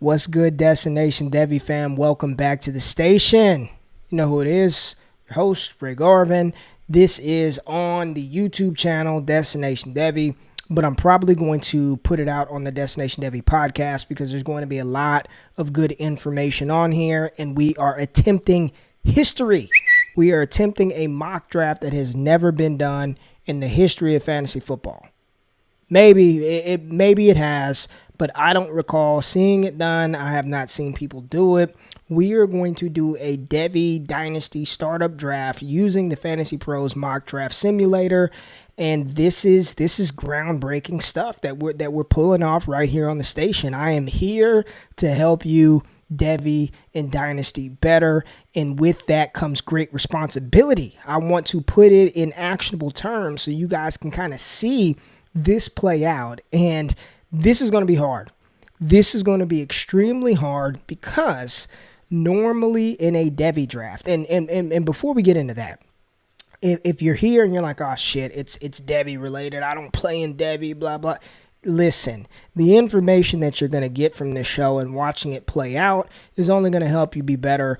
What's good, Destination Devy fam? Welcome back to the station. You know who it is, your host, Reagor. This is on the YouTube channel, Destination Devy, but I'm probably going to put it out on the Destination Devy podcast because there's going to be a lot of good information on here, and we are attempting history. We are attempting a mock draft that has never been done in the history of fantasy football. Maybe it has, but I don't recall seeing it done. I have not seen people do it. We are going to do a Devy Dynasty startup draft using the Fantasy Pros mock draft simulator, and this is groundbreaking stuff that we're pulling off right here on the station. I am here to help you Devy and Dynasty better, and with that comes great responsibility. I want to put it in actionable terms so you guys can kind of see this play out, and this is going to be hard. This is going to be extremely hard because normally in a Devy draft, and before we get into that, if you're here and you're like, oh shit, it's Devy related, I don't play in Devy, blah blah. Listen, the information that you're going to get from this show and watching it play out is only going to help you be better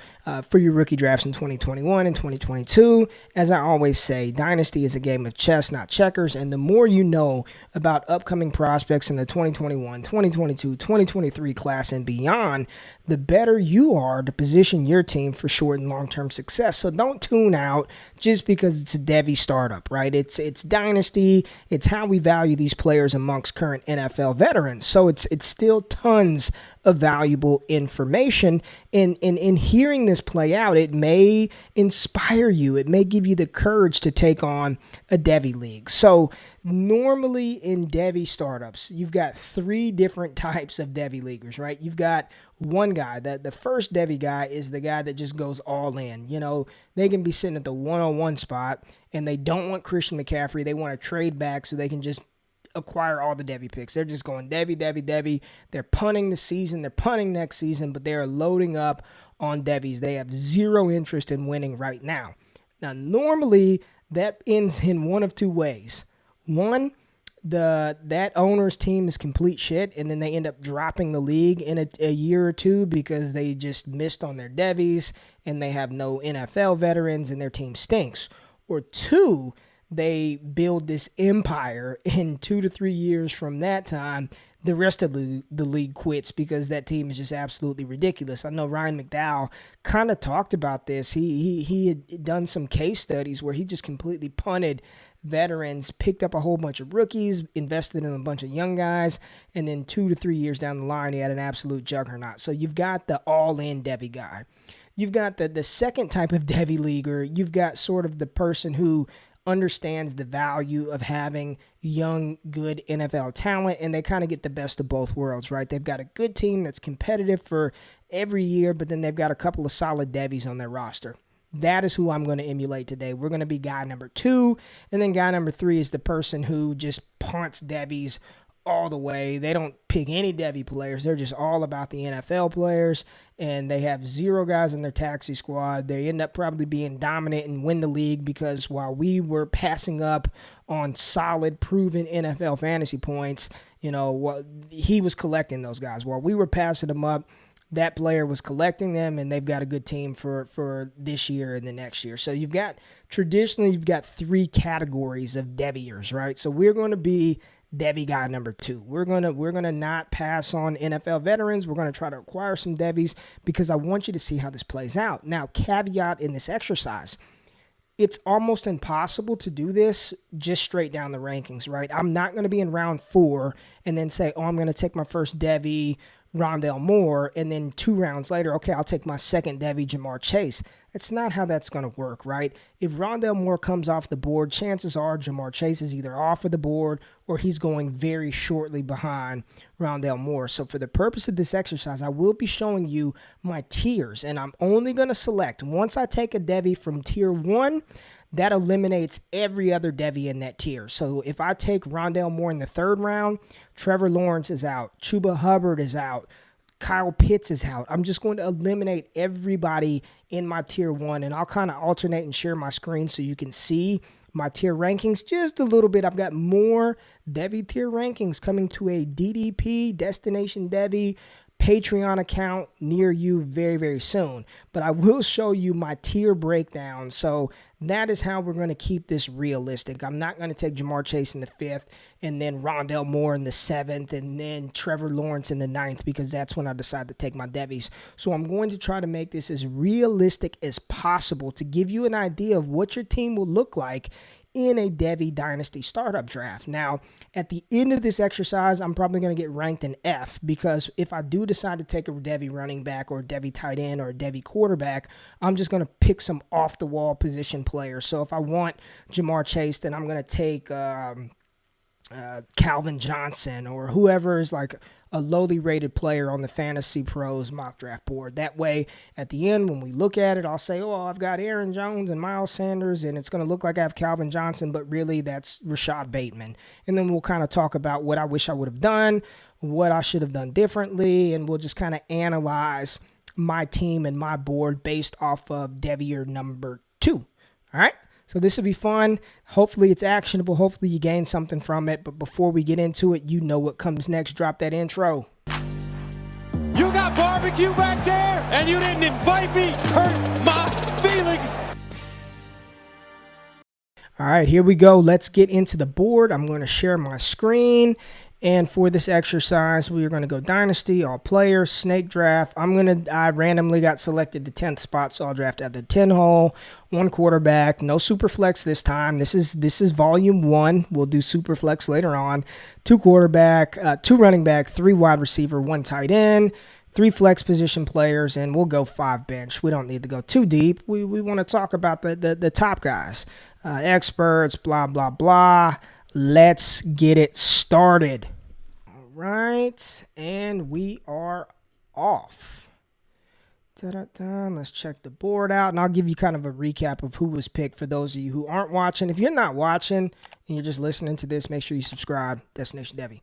for your rookie drafts in 2021 and 2022. As I always say, Dynasty is a game of chess, not checkers, and the more you know about upcoming prospects in the 2021, 2022, 2023 class and beyond, the better you are to position your team for short and long-term success. So don't tune out just because it's a Devy startup, right? It's Dynasty. It's how we value these players amongst current NFL veterans. So it's still tons of valuable information. And in hearing this play out, it may inspire you. It may give you the courage to take on a Devy league. So normally in Devy startups, you've got three different types of Devy leaguers, right? You've got one guy, that the first Devy guy is the guy that just goes all in. You know, they can be sitting at the 101 spot and they don't want Christian McCaffrey. They want to trade back so they can just acquire all the Devy picks. They're just going Devy, Devy, Devy. They're punting the season. They're punting next season, but they are loading up on Devys. They have zero interest in winning right now. Now, normally that ends in one of two ways. One, that owner's team is complete shit, and then they end up dropping the league in a year or two because they just missed on their Devys and they have no NFL veterans and their team stinks. Or two, they build this empire in 2 to 3 years from that time. The rest of the league quits because that team is just absolutely ridiculous. I know Ryan McDowell kind of talked about this. He had done some case studies where he just completely punted veterans, picked up a whole bunch of rookies, invested in a bunch of young guys, and then 2 to 3 years down the line, he had an absolute juggernaut. So you've got the all-in Devy guy. You've got the second type of Devy leaguer. You've got sort of the person who understands the value of having young, good NFL talent, and they kind of get the best of both worlds, right? They've got a good team that's competitive for every year, but then they've got a couple of solid Devys on their roster. That is who I'm going to emulate today. We're going to be guy number 2, and then guy number 3 is the person who just punts Devys all the way. They don't pick any Devy players. They're just all about the NFL players, and they have 0 guys in their taxi squad. They end up probably being dominant and win the league because while we were passing up on solid, proven NFL fantasy points, you know, he was collecting those guys. While we were passing them up, that player was collecting them, and they've got a good team for this year and the next year. So traditionally you've got 3 categories of Devyers, right? So we're going to be Devy guy number 2. We're gonna not pass on NFL veterans. We're gonna try to acquire some Devys because I want you to see how this plays out. Now, caveat in this exercise, it's almost impossible to do this just straight down the rankings, right? I'm not going to be in round 4 and then say, oh, I'm going to take my first Devy, Rondale Moore, and then 2 rounds later, okay, I'll take my second Devy, Jamar Chase. That's not how that's going to work, right? If Rondale Moore comes off the board, chances are Jamar Chase is either off of the board or he's going very shortly behind Rondale Moore. So for the purpose of this exercise, I will be showing you my tiers, and I'm only going to select, once I take a Devy from tier 1, that eliminates every other Devy in that tier. So if I take Rondale Moore in the 3rd round, Trevor Lawrence is out, Chuba Hubbard is out, Kyle Pitts is out. I'm just going to eliminate everybody in my tier 1, and I'll kind of alternate and share my screen so you can see my tier rankings just a little bit. I've got more Devy tier rankings coming to a DDP, Destination Devy Patreon account near you very, very soon. But I will show you my tier breakdown. So that is how we're going to keep this realistic. I'm not going to take Ja'Marr Chase in the 5th and then Rondale Moore in the 7th and then Trevor Lawrence in the 9th, because that's when I decide to take my Devies. So I'm going to try to make this as realistic as possible to give you an idea of what your team will look like in a Devy Dynasty startup draft. Now, at the end of this exercise, I'm probably going to get ranked an F, because if I do decide to take a Devy running back or a Devy tight end or a Devy quarterback, I'm just going to pick some off-the-wall position players. So if I want Ja'Marr Chase, then I'm going to take Calvin Johnson or whoever is like a lowly rated player on the Fantasy Pros mock draft board. That way, at the end, when we look at it, I'll say, oh, I've got Aaron Jones and Miles Sanders, and it's going to look like I have Calvin Johnson, but really that's Rashad Bateman. And then we'll kind of talk about what I wish I would have done, what I should have done differently, and we'll just kind of analyze my team and my board based off of Devier number 2. All right? So this will be fun. Hopefully it's actionable. Hopefully you gain something from it. But before we get into it, you know what comes next. Drop that intro. You got barbecue back there, and you didn't invite me. Hurt my feelings. All right, here we go. Let's get into the board. I'm going to share my screen. And for this exercise, we are going to go Dynasty, all players, snake draft. I randomly got selected the 10th spot, so I'll draft at the 10 hole, 1 quarterback, no super flex this time. This is volume 1. We'll do super flex later on. 2 quarterback, 2 running back, 3 wide receiver, 1 tight end, 3 flex position players, and we'll go 5 bench. We don't need to go too deep. We want to talk about the top guys, experts, blah, blah, blah. Let's get it started. All right, and we are off. Let's check the board out, and I'll give you kind of a recap of who was picked for those of you who aren't watching. If you're not watching and you're just listening to this, make sure you subscribe. Destination Devy.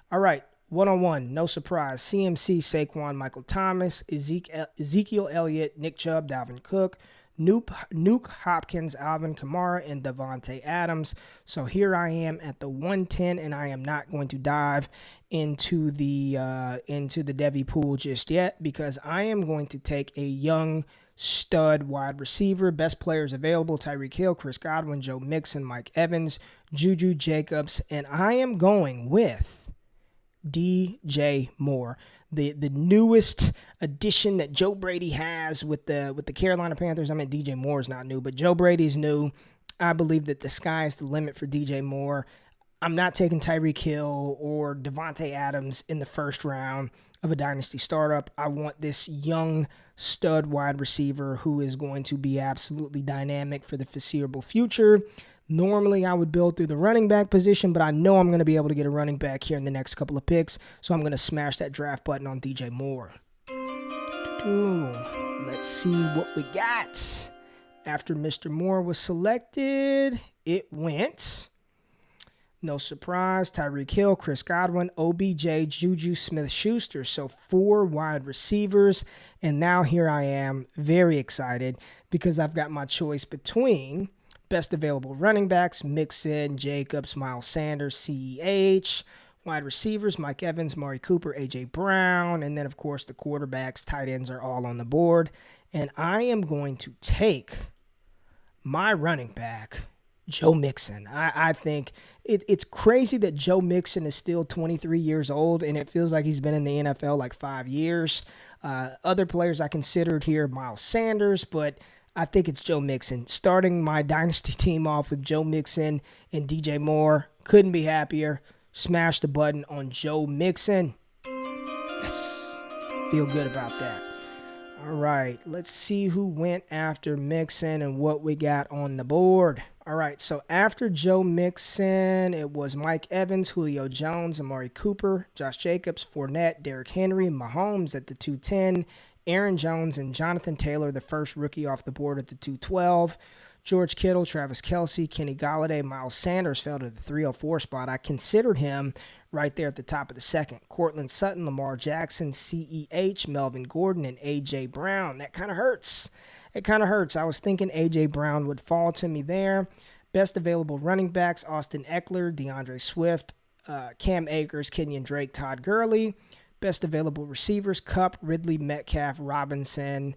All right, 1-on-1, no surprise. CMC, Saquon, Michael Thomas, Ezekiel Elliott, Nick Chubb, Dalvin Cook, Nuke Hopkins, Alvin Kamara, and Davante Adams. So here I am at the 110, and I am not going to dive into the Devy pool just yet, because I am going to take a young stud wide receiver. Best players available: Tyreek Hill, Chris Godwin, Joe Mixon, Mike Evans, Juju Jacobs, and I am going with DJ Moore. The newest addition that Joe Brady has with the Carolina Panthers. I mean, DJ Moore is not new, but Joe Brady's new. I believe that the sky is the limit for DJ Moore. I'm not taking Tyreek Hill or Davante Adams in the first round of a dynasty startup. I want this young stud wide receiver who is going to be absolutely dynamic for the foreseeable future. Normally, I would build through the running back position, but I know I'm going to be able to get a running back here in the next couple of picks, so I'm going to smash that draft button on DJ Moore. Let's see what we got. After Mr. Moore was selected, it went, no surprise, Tyreek Hill, Chris Godwin, OBJ, Juju Smith-Schuster. So 4 wide receivers, and now here I am, very excited, because I've got my choice between best available running backs: Mixon, Jacobs, Miles Sanders, CEH. Wide receivers: Mike Evans, Mari Cooper, A.J. Brown. And then, of course, the quarterbacks, tight ends are all on the board. And I am going to take my running back, Joe Mixon. I think it's crazy that Joe Mixon is still 23 years old, and it feels like he's been in the NFL like 5 years. Other players I considered here, Miles Sanders, but I think it's Joe Mixon. Starting my dynasty team off with Joe Mixon and DJ Moore. Couldn't be happier. Smash the button on Joe Mixon. Yes. Feel good about that. All right. Let's see who went after Mixon and what we got on the board. All right. So after Joe Mixon, it was Mike Evans, Julio Jones, Amari Cooper, Josh Jacobs, Fournette, Derrick Henry, Mahomes at the 210. Aaron Jones and Jonathan Taylor, the first rookie off the board at the 212. George Kittle, Travis Kelce, Kenny Golladay, Miles Sanders fell to the 304 spot. I considered him right there at the top of the second. Cortland Sutton, Lamar Jackson, CEH, Melvin Gordon, and A.J. Brown. That kind of hurts. It kind of hurts. I was thinking A.J. Brown would fall to me there. Best available running backs: Austin Eckler, DeAndre Swift, Cam Akers, Kenyon Drake, Todd Gurley. Best available receivers, Kupp, Ridley, Metcalf, Robinson,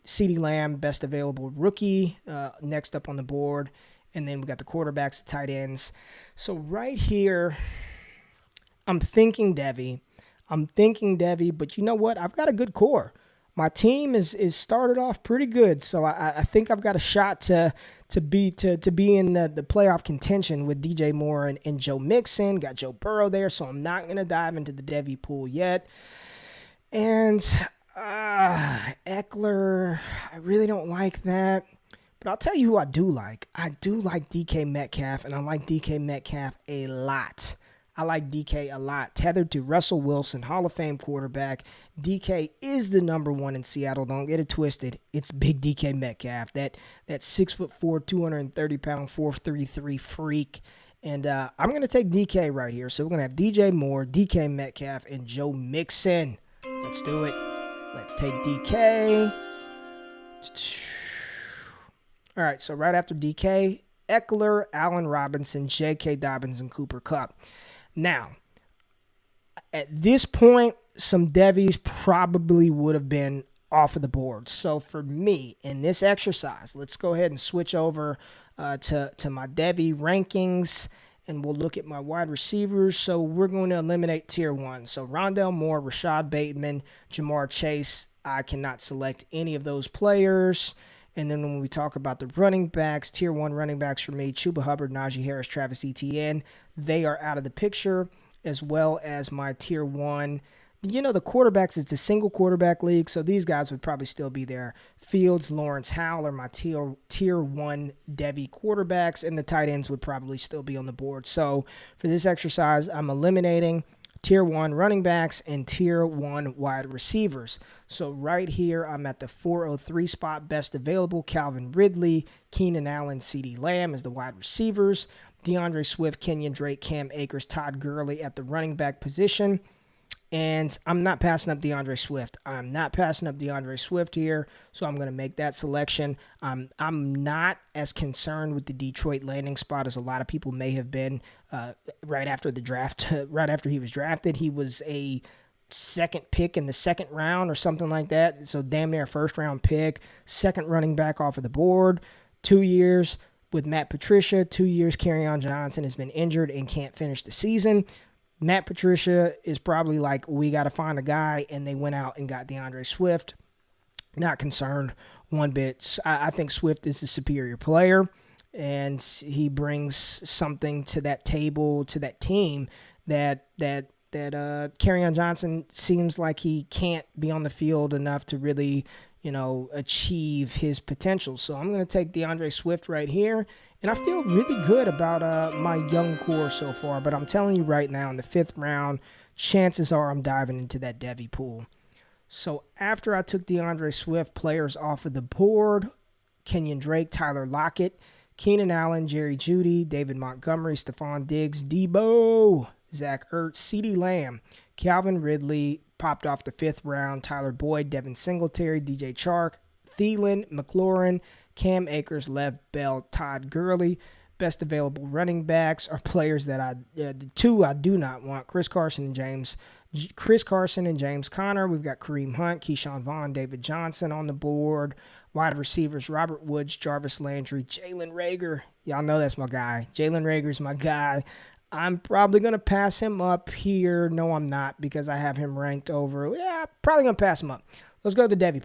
CeeDee Lamb, best available rookie, next up on the board. And then we got the quarterbacks, the tight ends. So right here, I'm thinking Devy, but you know what? I've got a good core. My team is started off pretty good, so I think I've got a shot to be in the playoff contention with DJ Moore and Joe Mixon. Got Joe Burrow there, so I'm not gonna dive into the Devy pool yet. And Eckler, I really don't like that. But I'll tell you who I do like. I do like DK Metcalf, and I like DK Metcalf a lot. I like DK a lot. Tethered to Russell Wilson, Hall of Fame quarterback. DK is the number one in Seattle. Don't get it twisted. It's big DK Metcalf. That 6'4", 230-pound, 4.33 freak. And I'm going to take DK right here. So we're going to have DJ Moore, DK Metcalf, and Joe Mixon. Let's do it. Let's take DK. All right, so right after DK, Eckler, Allen Robinson, J.K. Dobbins, and Cooper Kupp. Now, at this point, some Devys probably would have been off of the board. So for me, in this exercise, let's go ahead and switch over to my Devy rankings, and we'll look at my wide receivers. So we're going to eliminate tier 1. So Rondale Moore, Rashad Bateman, Jamar Chase. I cannot select any of those players. And then when we talk about the running backs, tier 1 running backs for me, Chuba Hubbard, Najee Harris, Travis Etienne, they are out of the picture, as well as my tier 1. You know, the quarterbacks, it's a single quarterback league, so these guys would probably still be there. Fields, Lawrence, Howell are my tier 1 Devy quarterbacks, and the tight ends would probably still be on the board. So for this exercise, I'm eliminating tier 1 running backs and tier 1 wide receivers. So right here, I'm at the 403 spot, best available. Calvin Ridley, Keenan Allen, CeeDee Lamb as the wide receivers. DeAndre Swift, Kenyon Drake, Cam Akers, Todd Gurley at the running back position. And I'm not passing up DeAndre Swift. I'm not passing up DeAndre Swift here, so I'm going to make that selection. I'm not as concerned with the Detroit landing spot as a lot of people may have been right after the draft. Right after he was drafted, he was a second pick in the second round or something like that. So damn near a first-round pick, second running back off of the board, 2 years with Matt Patricia, 2 years Kerryon Johnson has been injured and can't finish the season. Matt Patricia is probably like, we got to find a guy, and they went out and got DeAndre Swift. Not concerned one bit. I think Swift is the superior player, and he brings something to that table, to that team that Kerryon Johnson seems like he can't be on the field enough to really, achieve his potential. So I'm going to take DeAndre Swift right here. And I feel really good about my young core so far. But I'm telling you right now, in the 5th round, chances are I'm diving into that Devy pool. So after I took DeAndre Swift, players off of the board, Kenyon Drake, Tyler Lockett, Keenan Allen, Jerry Jeudy, David Montgomery, Stephon Diggs, Debo, Zach Ertz, CeeDee Lamb, Calvin Ridley, popped off the 5th round, Tyler Boyd, Devin Singletary, DJ Chark, Thielen, McLaurin, Cam Akers, Lev Bell, Todd Gurley. Best available running backs are players that the two I do not want: Chris Carson and James Conner. We've got Kareem Hunt, Keyshawn Vaughn, David Johnson on the board. Wide receivers: Robert Woods, Jarvis Landry, Jalen Reagor. Y'all know that's my guy. Jalen Reagor's my guy. I'm probably going to pass him up here. No, I'm not, because I have him ranked over. Yeah, probably going to pass him up. Let's go to the Devy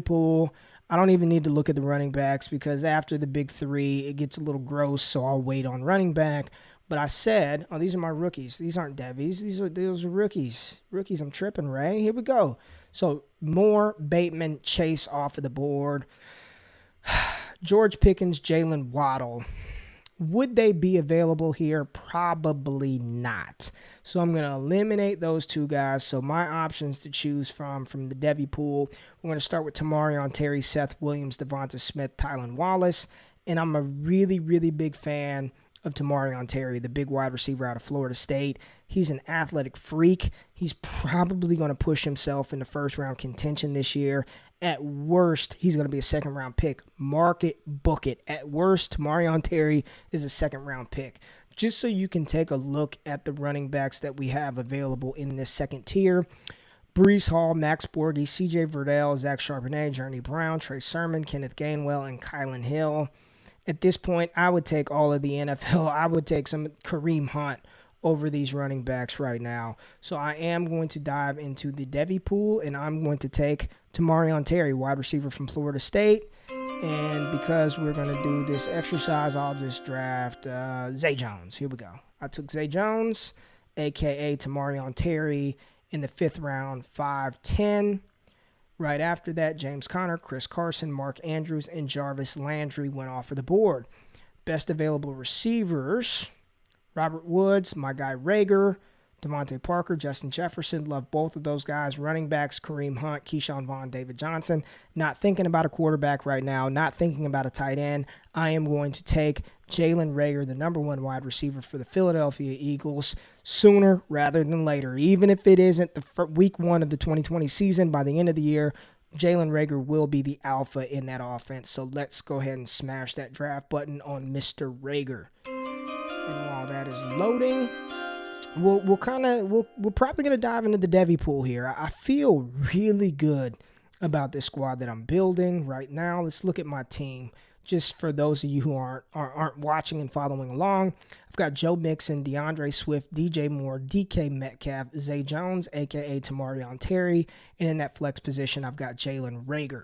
pool. I don't even need to look at the running backs, because after the big 3, it gets a little gross, so I'll wait on running back. But I said, these are my rookies. These aren't Devys. Those are rookies. Rookies, I'm tripping, Ray. Here we go. So Moore, Bateman, Chase off of the board. George Pickens, Jalen Waddle. Would they be available here? Probably not. So I'm going to eliminate those two guys. So my options to choose from the Devy pool, we're going to start with Tamorrion, Terry, Seth Williams, Devonta Smith, Tylan Wallace. And I'm a really, really big fan of Tamorrion Terry, the big wide receiver out of Florida State. He's an athletic freak. He's probably going to push himself into first-round contention this year. At worst, he's going to be a second-round pick. Mark it, book it. At worst, Tamorrion Terry is a second-round pick. just so you can take a look at the running backs that we have available in this second tier. Breece Hall, Max Borghi, C.J. Verdell, Zach Charbonnet, Journey Brown, Trey Sermon, Kenneth Gainwell, and Kylan Hill. At this point, I would take all of the NFL. I would take some Kareem Hunt over these running backs right now. So I am going to dive into the Devy pool, and I'm going to take Tamorrion Terry, wide receiver from Florida State. And because we're going to do this exercise, I'll just draft Zay Jones. Here we go. I took Zay Jones, a.k.a. Tamorrion Terry, in the 5th round, 5'10". Right after that, James Conner, Chris Carson, Mark Andrews, and Jarvis Landry went off of the board. Best available receivers, Robert Woods, my guy Reagor, Devontae Parker, Justin Jefferson. Love both of those guys. Running backs, Kareem Hunt, Keyshawn Vaughn, David Johnson. Not thinking about a quarterback right now. Not thinking about a tight end. I am going to take Jalen Reagor, the number 1 wide receiver for the Philadelphia Eagles, sooner rather than later. Even if it isn't the week 1 of the 2020 season, by the end of the year, Jalen Reagor will be the alpha in that offense. So let's go ahead and smash that draft button on Mr. Reagor. And while that is loading, we're probably going to dive into the Devy pool here. I feel really good about this squad that I'm building right now. Let's look at my team. Just for those of you who aren't watching and following along, I've got Joe Mixon, DeAndre Swift, DJ Moore, DK Metcalf, Zay Jones, a.k.a. Tamorrion Terry, and in that flex position, I've got Jalen Reagor.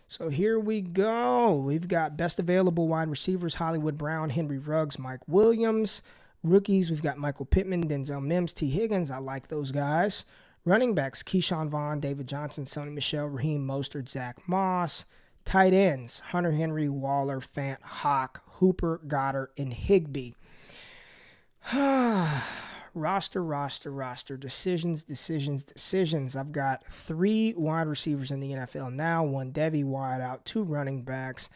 So here we go. We've got best available wide receivers, Hollywood Brown, Henry Ruggs, Mike Williams. Rookies, we've got Michael Pittman, Denzel Mims, T. Higgins. I like those guys. Running backs, Keyshawn Vaughn, David Johnson, Sony Michel, Raheem Mostert, Zach Moss. Tight ends, Hunter Henry, Waller, Fant, Hawk, Hooper, Goddard, and Higbee. Roster. Decisions. I've got 3 wide receivers in the NFL now, 1 Devy wide out, 2 running backs.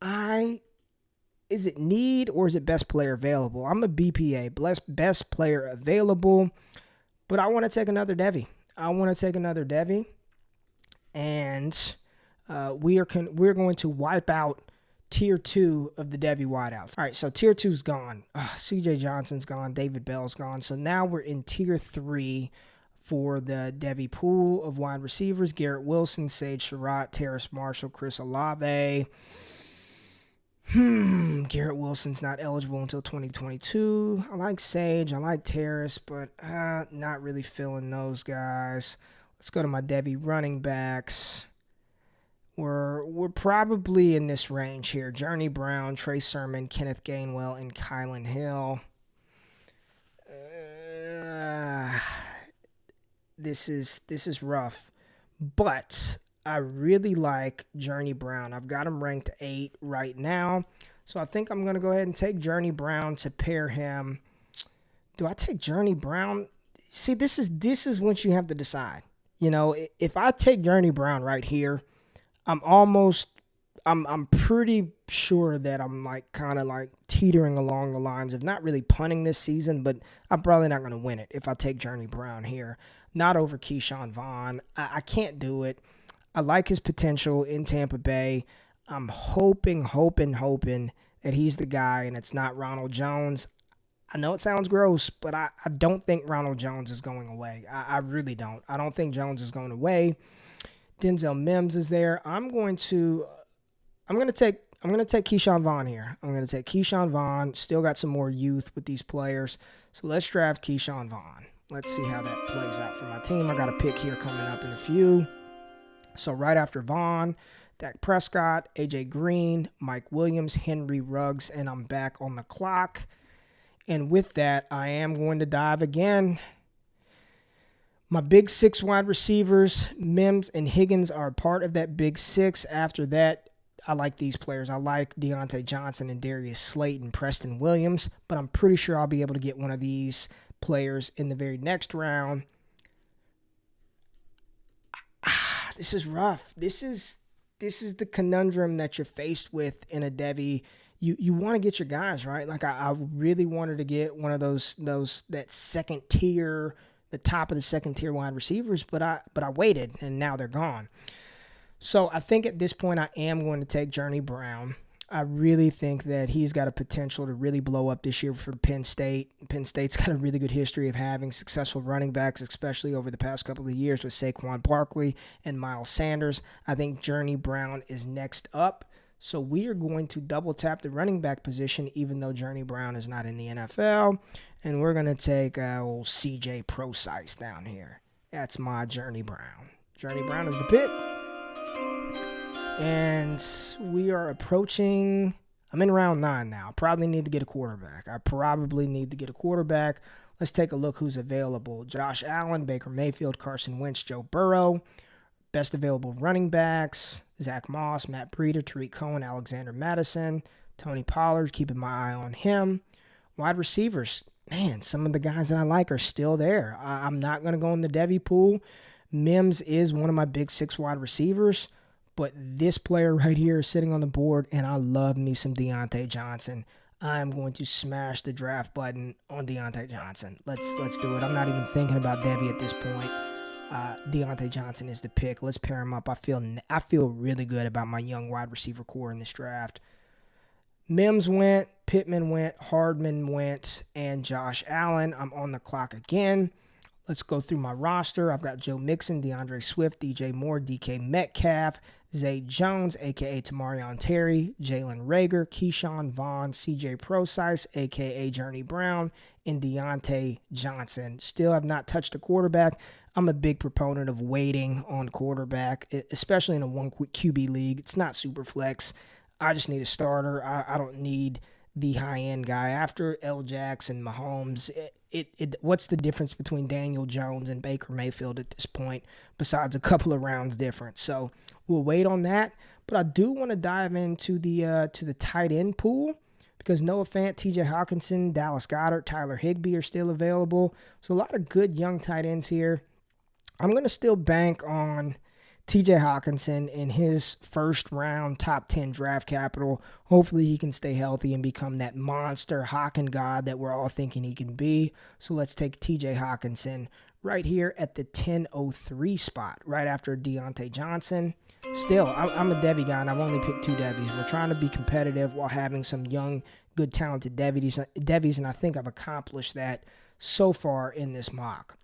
Is it need or is it best player available? I'm a BPA, best player available, but I want to take another Devy. And we're going to wipe out Tier 2 of the Devy wideouts. All right, so Tier 2's gone. C.J. Johnson's gone. David Bell's gone. So now we're in Tier 3 for the Devy pool of wide receivers. Garrett Wilson, Sage Surratt, Terrace Marshall, Chris Olave. Garrett Wilson's not eligible until 2022. I like Sage. I like Terrace, but not really feeling those guys. Let's go to my Devy running backs. We're probably in this range here. Journey Brown, Trey Sermon, Kenneth Gainwell, and Kylan Hill. This is rough, but I really like Journey Brown. I've got him ranked 8 right now, so I think I'm going to go ahead and take Journey Brown to pair him. Do I take Journey Brown? See, this is what you have to decide. You know, if I take Journey Brown right here, I'm pretty sure that I'm kind of teetering along the lines of not really punting this season, but I'm probably not going to win it if I take Journey Brown here. Not over Keyshawn Vaughn. I can't do it. I like his potential in Tampa Bay. I'm hoping that he's the guy and it's not Ronald Jones. I know it sounds gross, but I don't think Ronald Jones is going away. I really don't. I don't think Jones is going away. Denzel Mims is there. I'm going to take Keyshawn Vaughn here. I'm going to take Keyshawn Vaughn. Still got some more youth with these players. So let's draft Keyshawn Vaughn. Let's see how that plays out for my team. I got a pick here coming up in a few. So right after Vaughn, Dak Prescott, AJ Green, Mike Williams, Henry Ruggs, and I'm back on the clock. And with that, I am going to dive again. My big 6 wide receivers, Mims and Higgins, are part of that big 6. After that, I like these players. I like Dionte Johnson and Darius Slayton, Preston Williams, but I'm pretty sure I'll be able to get one of these players in the very next round. This is rough. This is the conundrum that you're faced with in a Devy. You want to get your guys, right? I really wanted to get one of that second tier, the top of the second tier wide receivers, but I waited and now they're gone. So I think at this point I am going to take Journey Brown. I really think that he's got a potential to really blow up this year for Penn State. Penn State's got a really good history of having successful running backs, especially over the past couple of years with Saquon Barkley and Miles Sanders. I think Journey Brown is next up. So we are going to double tap the running back position, even though Journey Brown is not in the NFL. And we're going to take old CJ Procise down here. That's my Journey Brown. Journey Brown is the pick. And we are approaching, I'm in round 9 now. Probably need to get a quarterback. Let's take a look who's available. Josh Allen, Baker Mayfield, Carson Wentz, Joe Burrow. Best available running backs, Zach Moss, Matt Breida, Tariq Cohen, Alexander Madison, Tony Pollard, keeping my eye on him. Wide receivers, man, some of the guys that I like are still there. I'm not going to go in the Devy pool. Mims is one of my big 6 wide receivers, but this player right here is sitting on the board, and I love me some Dionte Johnson. I'm going to smash the draft button on Dionte Johnson. Let's do it. I'm not even thinking about Devy at this point. Dionte Johnson is the pick. Let's pair him up. I feel really good about my young wide receiver core in this draft. Mims went, Pittman went, Hardman went, and Josh Allen. I'm on the clock again. Let's go through my roster. I've got Joe Mixon, DeAndre Swift, DJ Moore, DK Metcalf, Zay Jones, a.k.a. Tamorrion Terry, Jalen Reagor, Keyshawn Vaughn, CJ Procise, a.k.a. Journey Brown, and Dionte Johnson. Still have not touched a quarterback. I'm a big proponent of waiting on quarterback, especially in a 1 QB league. It's not super flex. I just need a starter. I don't need the high-end guy. After L. Jackson, Mahomes, what's the difference between Daniel Jones and Baker Mayfield at this point, besides a couple of rounds difference? So we'll wait on that. But I do want to dive into the tight end pool, because Noah Fant, TJ Hockenson, Dallas Goedert, Tyler Higbee are still available. So a lot of good young tight ends here. I'm going to still bank on TJ Hockenson in his first round top 10 draft capital. Hopefully he can stay healthy and become that monster Hocken god that we're all thinking he can be. So let's take TJ Hockenson right here at the 10:03 spot, right after Dionte Johnson. Still, I'm a Devy guy, and I've only picked 2 Devies. We're trying to be competitive while having some young, good, talented Devies, and I think I've accomplished that so far in this mock.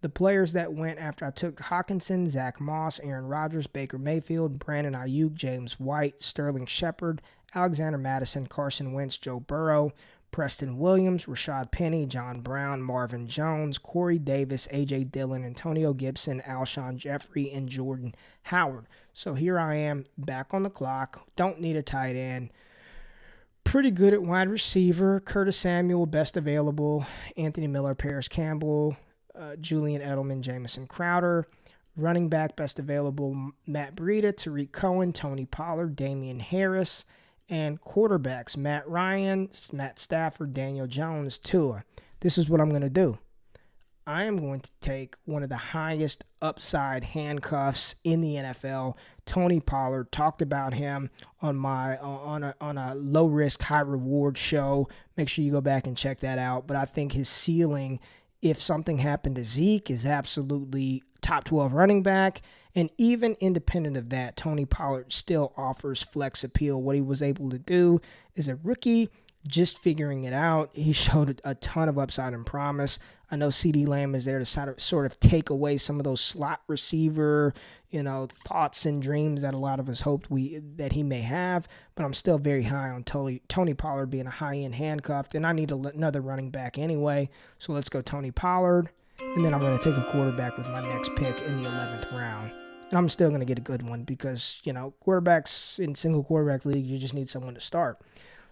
The players that went after I took Hockenson, Zach Moss, Aaron Rodgers, Baker Mayfield, Brandon Ayuk, James White, Sterling Shepard, Alexander Madison, Carson Wentz, Joe Burrow, Preston Williams, Rashad Penny, John Brown, Marvin Jones, Corey Davis, A.J. Dillon, Antonio Gibson, Alshon Jeffrey, and Jordan Howard. So here I am back on the clock. Don't need a tight end. Pretty good at wide receiver. Curtis Samuel, best available. Anthony Miller, Paris Campbell, Julian Edelman, Jamison Crowder. Running back, best available, Matt Breida, Tariq Cohen, Tony Pollard, Damian Harris. And quarterbacks, Matt Ryan, Matt Stafford, Daniel Jones, Tua. This is what I'm going to do. I am going to take one of the highest upside handcuffs in the NFL, Tony Pollard. Talked about him on my on a low risk, high reward show. Make sure you go back and check that out. But I think his ceiling, if something happened to Zeke, is absolutely top 12 running back. And even independent of that, Tony Pollard still offers flex appeal. What he was able to do as a rookie, just figuring it out, he showed a ton of upside and promise. I know CeeDee Lamb is there to sort of take away some of those slot receiver, thoughts and dreams that a lot of us hoped that he may have. But I'm still very high on Tony Pollard being a high-end handcuffed, and I need another running back anyway. So let's go Tony Pollard, and then I'm going to take a quarterback with my next pick in the 11th round. And I'm still going to get a good one because, quarterbacks in single quarterback leagues, you just need someone to start.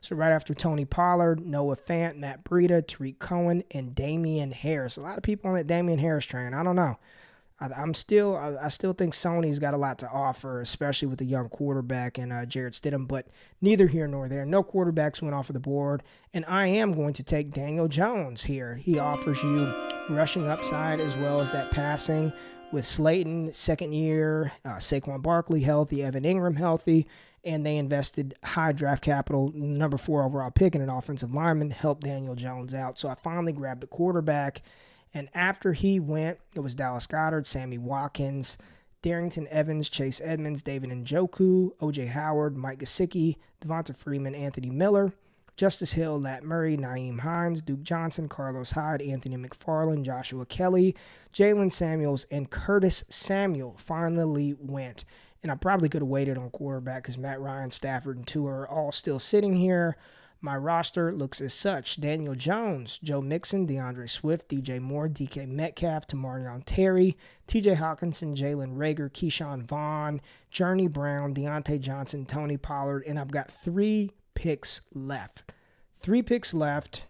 So right after Tony Pollard, Noah Fant, Matt Breida, Tariq Cohen, and Damian Harris. A lot of people on that Damian Harris train. I don't know. I still think Sony's got a lot to offer, especially with the young quarterback and Jarrett Stidham, but neither here nor there. No quarterbacks went off of the board, and I am going to take Daniel Jones here. He offers you rushing upside as well as that passing. With Slayton, second year, Saquon Barkley healthy, Evan Ingram healthy, and they invested high draft capital, number 4 overall pick, and an offensive lineman, helped Daniel Jones out. So I finally grabbed a quarterback, and after he went, it was Dallas Goedert, Sammy Watkins, Darrington Evans, Chase Edmonds, David Njoku, O.J. Howard, Mike Gesicki, Devonta Freeman, Anthony Miller, Justice Hill, Lat Murray, Nyheim Hines, Duke Johnson, Carlos Hyde, Anthony McFarland, Joshua Kelly, Jalen Samuels, and Curtis Samuel finally went. And I probably could have waited on quarterback because Matt Ryan, Stafford, and Tua are all still sitting here. My roster looks as such. Daniel Jones, Joe Mixon, DeAndre Swift, DJ Moore, DK Metcalf, Tamorrion Terry, TJ Hockenson, Jalen Reagor, Keyshawn Vaughn, Journey Brown, Dionte Johnson, Tony Pollard, and I've got 3 picks left. 3 picks left.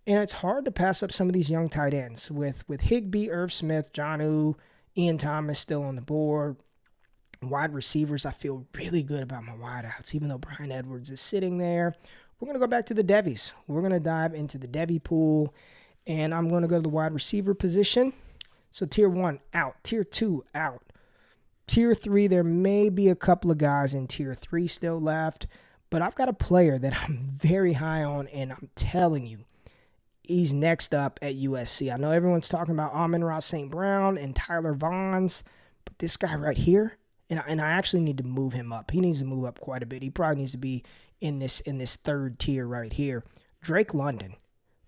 And it's hard to pass up some of these young tight ends with Higbee, Irv Smith, Jonnu, Ian Thomas still on the board. Wide receivers, I feel really good about my wideouts, even though Bryan Edwards is sitting there. We're going to go back to the Devies. We're going to dive into the Devy pool, and I'm going to go to the wide receiver position. So tier 1, out. Tier 2, out. Tier 3, there may be a couple of guys in tier 3 still left, but I've got a player that I'm very high on, and I'm telling you, he's next up at USC. I know everyone's talking about Amon-Ra St. Brown and Tyler Vaughns, but this guy right here, and I actually need to move him up. He needs to move up quite a bit. He probably needs to be in this third tier right here. Drake London.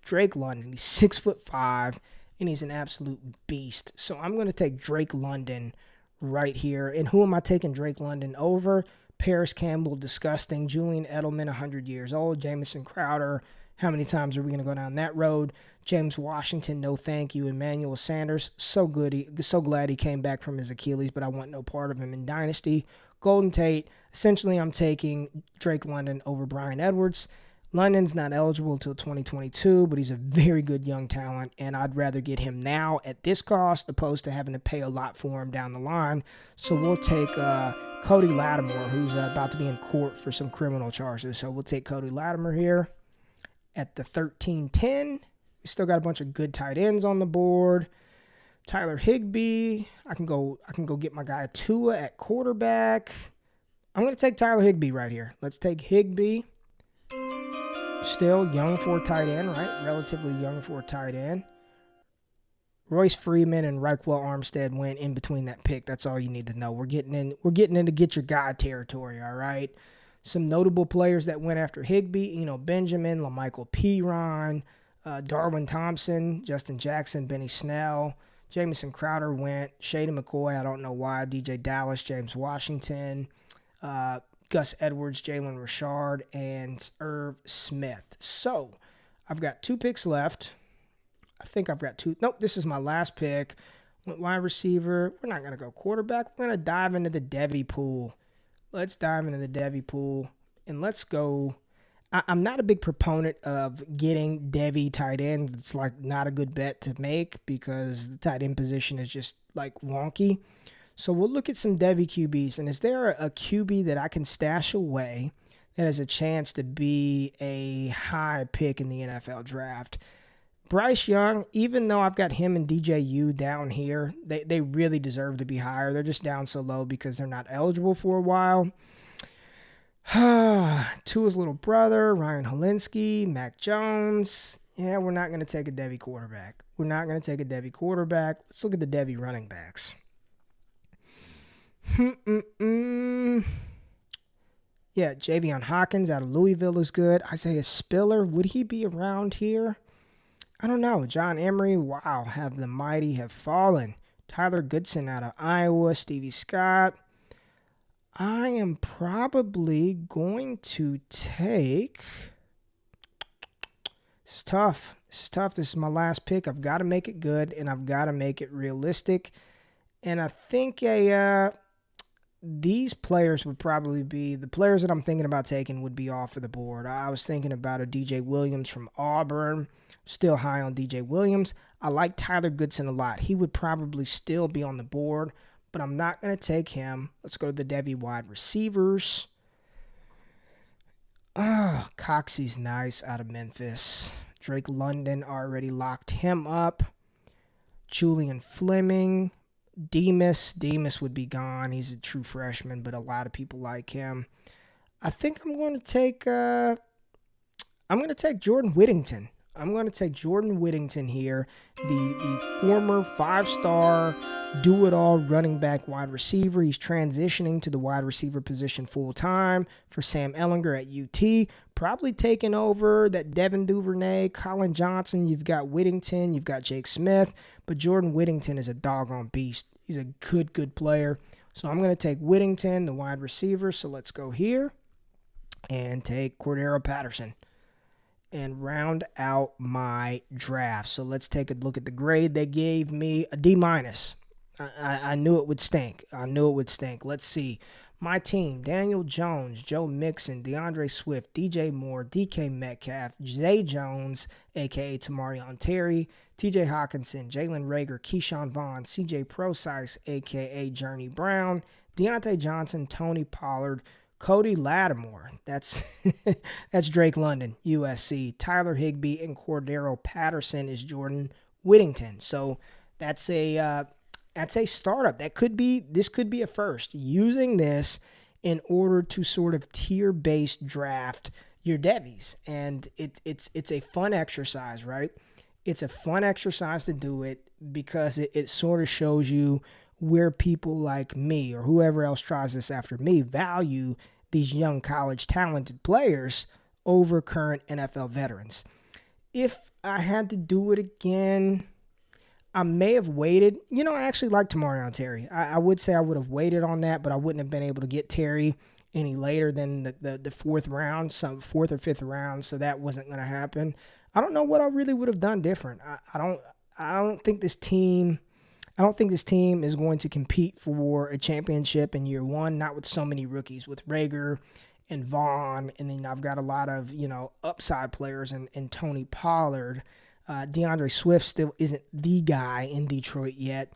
He's 6'5", and he's an absolute beast. So I'm going to take Drake London right here. And who am I taking Drake London over? Paris Campbell, disgusting. Julian Edelman, 100 years old. Jamison Crowder. How many times are we going to go down that road? James Washington, no thank you. Emmanuel Sanders, so glad he came back from his Achilles, but I want no part of him in Dynasty. Golden Tate, essentially I'm taking Drake London over Bryan Edwards. London's not eligible until 2022, but he's a very good young talent, and I'd rather get him now at this cost opposed to having to pay a lot for him down the line. So we'll take Cody Lattimore, who's about to be in court for some criminal charges. So we'll take Cody Lattimore here at the 13-10. We still got a bunch of good tight ends on the board. Tyler Higbee. I can go get my guy Tua at quarterback. I'm going to take Tyler Higbee right here. Let's take Higbee. Still young for a tight end, right? Relatively young for a tight end. Royce Freeman and Raekwon Armstead went in between that pick. That's all you need to know. We're getting into get your guy territory, all right? Some notable players that went after Higbee, Benjamin, LaMichael Piron, Darwin Thompson, Justin Jackson, Benny Snell, Jamison Crowder went, Shady McCoy, I don't know why, DJ Dallas, James Washington, Gus Edwards, Jalen Richard, and Irv Smith. So I've got 2 picks left. I think I've got 2. Nope, this is my last pick. Wide receiver. We're not going to go quarterback. We're going to dive into the Devy pool. Let's dive into the Devy pool, and let's go. I'm not a big proponent of getting Devy tight ends. It's like not a good bet to make because the tight end position is just like wonky. So we'll look at some Devy QBs, and is there a QB that I can stash away that has a chance to be a high pick in the NFL draft? Bryce Young, even though I've got him and DJU down here, they really deserve to be higher. They're just down so low because they're not eligible for a while. Tua's little brother, Ryan Helinski, Mac Jones. Yeah, we're not going to take a Devy quarterback. Let's look at the Devy running backs. Yeah, Javion Hawkins out of Louisville is good. Isaiah Spiller, would he be around here? I don't know. John Emery, wow, have the mighty have fallen. Tyler Goodson out of Iowa. Stevie Scott. I am probably going to take... This is tough. This is my last pick. I've got to make it good, and I've got to make it realistic. And I think these players would probably be... The players that I'm thinking about taking would be off of the board. I was thinking about a DJ Williams from Auburn. Still high on DJ Williams. I like Tyler Goodson a lot. He would probably still be on the board, but I'm not going to take him. Let's go to the Devy wide receivers. Coxey's nice out of Memphis. Drake London already locked him up. Julian Fleming. Demas would be gone. He's a true freshman, but a lot of people like him. I think I'm going to take Jordan Whittington. I'm going to take Jordan Whittington here, the former 5-star do-it-all running back wide receiver. He's transitioning to the wide receiver position full-time for Sam Ehlinger at UT, probably taking over that Devin Duvernay, Colin Johnson. You've got Whittington, you've got Jake Smith, but Jordan Whittington is a doggone beast. He's a good player. So I'm going to take Whittington, the wide receiver. So let's go here and take Cordero Patterson and round out my draft. So let's take a look at the grade. They gave me a D-. I knew it would stink. Let's see. My team: Daniel Jones, Joe Mixon, DeAndre Swift, DJ Moore, DK Metcalf, Zay Jones, a.k.a. Tamorrion Terry, TJ Hockenson, Jalen Reagor, Keyshawn Vaughn, CJ Prosise, a.k.a. Journey Brown, Dionte Johnson, Tony Pollard, Cody Lattimore, that's Drake London, USC. Tyler Higbee and Cordero Patterson is Jordan Whittington. So that's a startup. This could be a first. Using this in order to sort of tier-based draft your Devies, and it's a fun exercise, right? It's a fun exercise to do it because it sort of shows you where people like me or whoever else tries this after me value these young college talented players over current NFL veterans. If I had to do it again, I may have waited. I actually like Tamorrion Terry. I would say I would have waited on that, but I wouldn't have been able to get Terry any later than the fourth round, some fourth or fifth round, so that wasn't going to happen. I don't know what I really would have done different. I don't think this team is going to compete for a championship in year one, not with so many rookies, with Reagor and Vaughn, and then I've got a lot of, upside players and Tony Pollard. DeAndre Swift still isn't the guy in Detroit yet.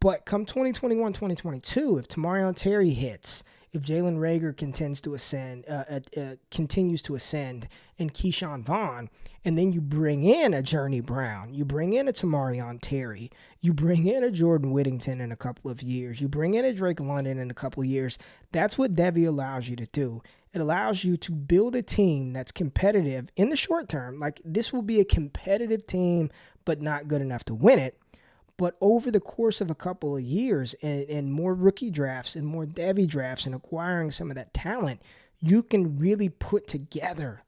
But come 2021, 2022, if Tamorrion Terry hits, if Jalen Reagor continues to ascend, and Keyshawn Vaughn, and then you bring in a Journey Brown, you bring in a Tamorrion Terry, you bring in a Jordan Whittington in a couple of years, you bring in a Drake London in a couple of years, that's what Devy allows you to do. It allows you to build a team that's competitive in the short term. Like, this will be a competitive team, but not good enough to win it. But over the course of a couple of years and more rookie drafts and more Devy drafts and acquiring some of that talent, you can really put together,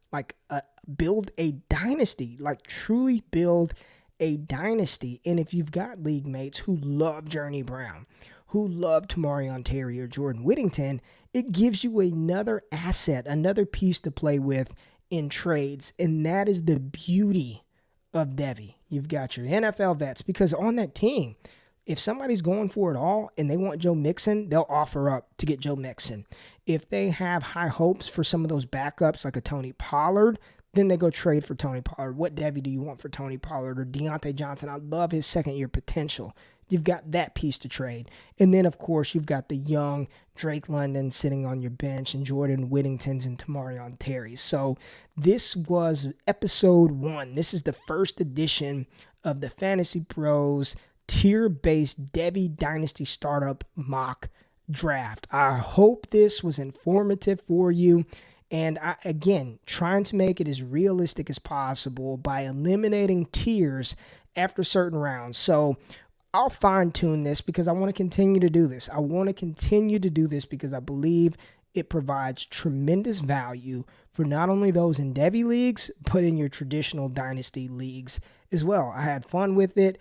build a dynasty, truly build a dynasty. And if you've got league mates who love Journey Brown, who love Tamorrion Terry or Jordan Whittington, it gives you another asset, another piece to play with in trades. And that is the beauty of Devy. You've got your NFL vets, because on that team, if somebody's going for it all and they want Joe Mixon, they'll offer up to get Joe Mixon. If they have high hopes for some of those backups like a Tony Pollard, then they go trade for Tony Pollard. What Devy do you want for Tony Pollard or Dionte Johnson? I love his second-year potential. You've got that piece to trade. And then, of course, you've got the young Drake London sitting on your bench and Jordan Whittingtons and Tamorrion Terry. So this was episode 1. This is the first edition of the Fantasy Pros tier-based Devy Dynasty Startup mock draft. I hope this was informative for you. And again, trying to make it as realistic as possible by eliminating tiers after certain rounds. So I'll fine-tune this because I want to continue to do this. Because I believe it provides tremendous value for not only those in Devy leagues, but in your traditional dynasty leagues as well. I had fun with it.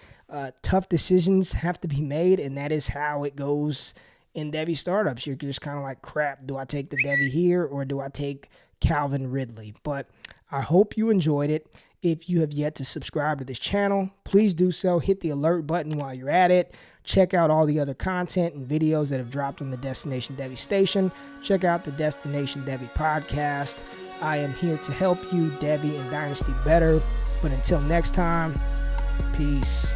Tough decisions have to be made, and that is how it goes in Devy startups. You're just kind of like, crap, do I take the Devy here or do I take Calvin Ridley? But I hope you enjoyed it. If you have yet to subscribe to this channel, please do so. Hit the alert button while you're at it. Check out all the other content and videos that have dropped on the Destination Devy station. Check out the Destination Devy podcast. I am here to help you Devy and Dynasty better. But until next time, peace.